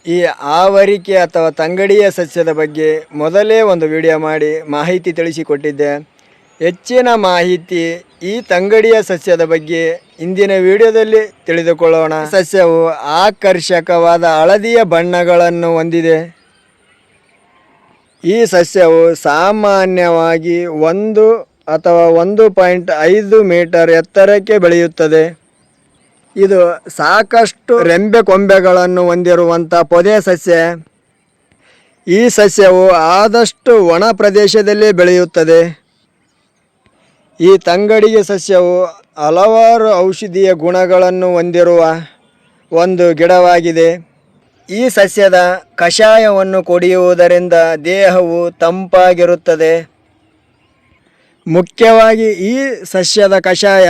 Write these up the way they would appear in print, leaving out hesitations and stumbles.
ಈ ಆವರಿಕೆ ಅಥವಾ ತಂಗಡಿಯ ಸಸ್ಯದ ಬಗ್ಗೆ ಮೊದಲೇ ಒಂದು ವಿಡಿಯೋ ಮಾಡಿ ಮಾಹಿತಿ ತಿಳಿಸಿಕೊಟ್ಟಿದ್ದೆ. ಹೆಚ್ಚಿನ ಮಾಹಿತಿ ಈ ತಂಗಡಿಯ ಸಸ್ಯದ ಬಗ್ಗೆ ಇಂದಿನ ವಿಡಿಯೋದಲ್ಲಿ ತಿಳಿದುಕೊಳ್ಳೋಣ. ಸಸ್ಯವು ಆಕರ್ಷಕವಾದ ಹಳದಿಯ ಬಣ್ಣಗಳನ್ನು ಹೊಂದಿದೆ. ಈ ಸಸ್ಯವು ಸಾಮಾನ್ಯವಾಗಿ 1 ಅಥವಾ 1.5 ಮೀಟರ್ ಎತ್ತರಕ್ಕೆ ಬೆಳೆಯುತ್ತದೆ. ಇದು ಸಾಕಷ್ಟು ರೆಂಬೆ ಕೊಂಬೆಗಳನ್ನು ಹೊಂದಿರುವಂಥ ಪೊದೆ ಸಸ್ಯ. ಈ ಸಸ್ಯವು ಆದಷ್ಟು ಒಣ ಪ್ರದೇಶದಲ್ಲಿ ಬೆಳೆಯುತ್ತದೆ. ಈ ತಂಗಡಿಗೆ ಸಸ್ಯವು ಹಲವಾರು ಔಷಧೀಯ ಗುಣಗಳನ್ನು ಹೊಂದಿರುವ ಒಂದು ಗಿಡವಾಗಿದೆ. ಈ ಸಸ್ಯದ ಕಷಾಯವನ್ನು ಕುಡಿಯುವುದರಿಂದ ದೇಹವು ತಂಪಾಗಿರುತ್ತದೆ. ಮುಖ್ಯವಾಗಿ ಈ ಸಸ್ಯದ ಕಷಾಯ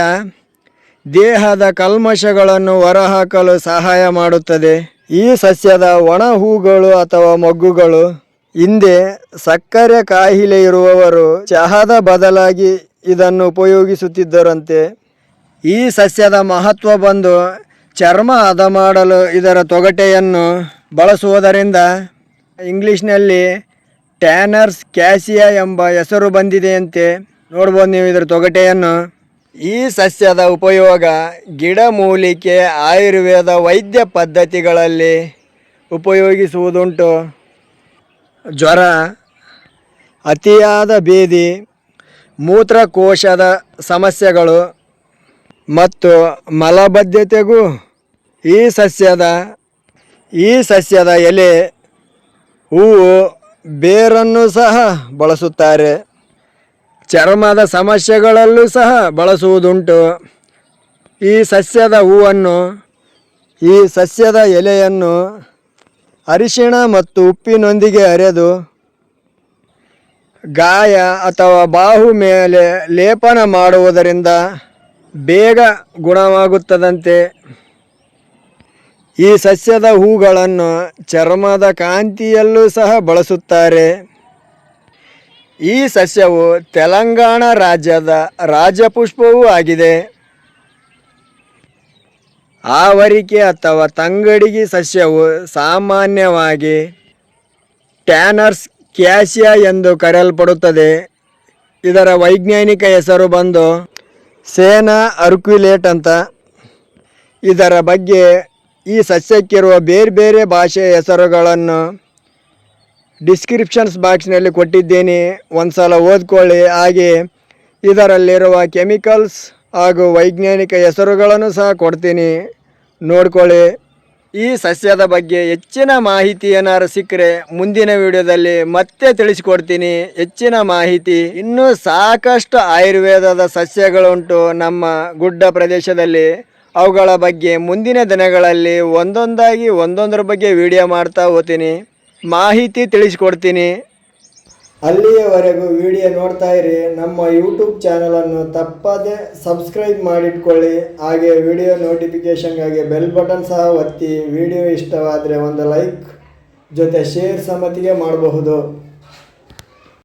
ದೇಹದ ಕಲ್ಮಶಗಳನ್ನು ಹೊರಹಾಕಲು ಸಹಾಯ ಮಾಡುತ್ತದೆ. ಈ ಸಸ್ಯದ ಒಣ ಹೂಗಳು ಅಥವಾ ಮೊಗ್ಗುಗಳು ಹಿಂದೆ ಸಕ್ಕರೆ ಕಾಯಿಲೆ ಇರುವವರು ಚಹಾದ ಬದಲಾಗಿ ಇದನ್ನು ಉಪಯೋಗಿಸುತ್ತಿದ್ದರಂತೆ. ಈ ಸಸ್ಯದ ಮಹತ್ವ ಬಂದು ಚರ್ಮ ಹದ ಮಾಡಲು ಇದರ ತೊಗಟೆಯನ್ನು ಬಳಸುವುದರಿಂದ ಇಂಗ್ಲೀಷ್ನಲ್ಲಿ ಟ್ಯಾನರ್ಸ್ ಕ್ಯಾಸಿಯಾ ಎಂಬ ಹೆಸರು ಬಂದಿದೆಯಂತೆ. ನೋಡ್ಬೋದು ನೀವು ಇದರ ತೊಗಟೆಯನ್ನು. ಈ ಸಸ್ಯದ ಉಪಯೋಗ ಗಿಡಮೂಲಿಕೆ ಆಯುರ್ವೇದ ವೈದ್ಯ ಪದ್ಧತಿಗಳಲ್ಲಿ ಉಪಯೋಗಿಸುವುದುಂಟು. ಜ್ವರ, ಅತಿಯಾದ ಭೇದಿ, ಮೂತ್ರಕೋಶದ ಸಮಸ್ಯೆಗಳು ಮತ್ತು ಮಲಬದ್ಧತೆಗೂ ಈ ಸಸ್ಯದ ಎಲೆ, ಹೂವು, ಬೇರನ್ನು ಸಹ ಬಳಸುತ್ತಾರೆ. ಚರ್ಮದ ಸಮಸ್ಯೆಗಳಲ್ಲೂ ಸಹ ಬಳಸುವುದುಂಟು. ಈ ಸಸ್ಯದ ಹೂವನ್ನು, ಈ ಸಸ್ಯದ ಎಲೆಯನ್ನು ಅರಿಶಿಣ ಮತ್ತು ಉಪ್ಪಿನೊಂದಿಗೆ ಅರೆದು ಗಾಯ ಅಥವಾ ಬಾಹು ಮೇಲೆ ಲೇಪನ ಮಾಡುವುದರಿಂದ ಬೇಗ ಗುಣವಾಗುತ್ತದಂತೆ. ಈ ಸಸ್ಯದ ಹೂಗಳನ್ನು ಚರ್ಮದ ಕಾಂತಿಯಲ್ಲೂ ಸಹ ಬಳಸುತ್ತಾರೆ. ಈ ಸಸ್ಯವು ತೆಲಂಗಾಣ ರಾಜ್ಯದ ರಾಜಪುಷ್ಪವೂ ಆಗಿದೆ. ಆವರಿಕೆ ಅಥವಾ ತಂಗಡಿಗೆ ಸಸ್ಯವು ಸಾಮಾನ್ಯವಾಗಿ ಟ್ಯಾನರ್ಸ್ ಕ್ಯಾಸಿಯಾ ಎಂದು ಕರೆಯಲ್ಪಡುತ್ತದೆ. ಇದರ ವೈಜ್ಞಾನಿಕ ಹೆಸರು ಬಂದು ಸೇನಾ ಅರ್ಕ್ಯುಲೇಟ್ ಅಂತ. ಇದರ ಬಗ್ಗೆ ಈ ಸಸ್ಯಕ್ಕಿರುವ ಬೇರೆ ಬೇರೆ ಭಾಷೆಯ ಹೆಸರುಗಳನ್ನು ಡಿಸ್ಕ್ರಿಪ್ಷನ್ಸ್ ಬಾಕ್ಸ್ನಲ್ಲಿ ಕೊಟ್ಟಿದ್ದೇನೆ, ಒಂದು ಸಲ ಓದ್ಕೊಳ್ಳಿ. ಹಾಗೆ ಇದರಲ್ಲಿರುವ ಕೆಮಿಕಲ್ಸ್ ಹಾಗೂ ವೈಜ್ಞಾನಿಕ ಹೆಸರುಗಳನ್ನು ಸಹ ಕೊಡ್ತೀನಿ, ನೋಡ್ಕೊಳ್ಳಿ. ಈ ಸಸ್ಯದ ಬಗ್ಗೆ ಹೆಚ್ಚಿನ ಮಾಹಿತಿ ಏನಾದ್ರು ಸಿಕ್ಕರೆ ಮುಂದಿನ ವಿಡಿಯೋದಲ್ಲಿ ಮತ್ತೆ ತಿಳಿಸಿಕೊಡ್ತೀನಿ ಹೆಚ್ಚಿನ ಮಾಹಿತಿ. ಇನ್ನೂ ಸಾಕಷ್ಟು ಆಯುರ್ವೇದದ ಸಸ್ಯಗಳುಂಟು ನಮ್ಮ ಗುಡ್ಡ ಪ್ರದೇಶದಲ್ಲಿ. ಅವುಗಳ ಬಗ್ಗೆ ಮುಂದಿನ ದಿನಗಳಲ್ಲಿ ಒಂದೊಂದರ ಬಗ್ಗೆ ವಿಡಿಯೋ ಮಾಡ್ತಾ ಹೋಗ್ತೀನಿ, ಮಾಹಿತಿ ತಿಳಿಸ್ಕೊಡ್ತೀನಿ. ಅಲ್ಲಿಯವರೆಗೂ ವಿಡಿಯೋ ನೋಡ್ತಾ ಇರಿ. ನಮ್ಮ ಯೂಟ್ಯೂಬ್ ಚಾನಲನ್ನು ತಪ್ಪದೆ ಸಬ್ಸ್ಕ್ರೈಬ್ ಮಾಡಿಟ್ಕೊಳ್ಳಿ. ಹಾಗೆ ವಿಡಿಯೋ ನೋಟಿಫಿಕೇಷನ್ಗಾಗಿ ಬೆಲ್ ಬಟನ್ ಸಹ ಒತ್ತಿ. ವಿಡಿಯೋ ಇಷ್ಟವಾದರೆ ಒಂದು ಲೈಕ್ ಜೊತೆ ಶೇರ್ ಸಮೇತಿಗೆ ಮಾಡಬಹುದು.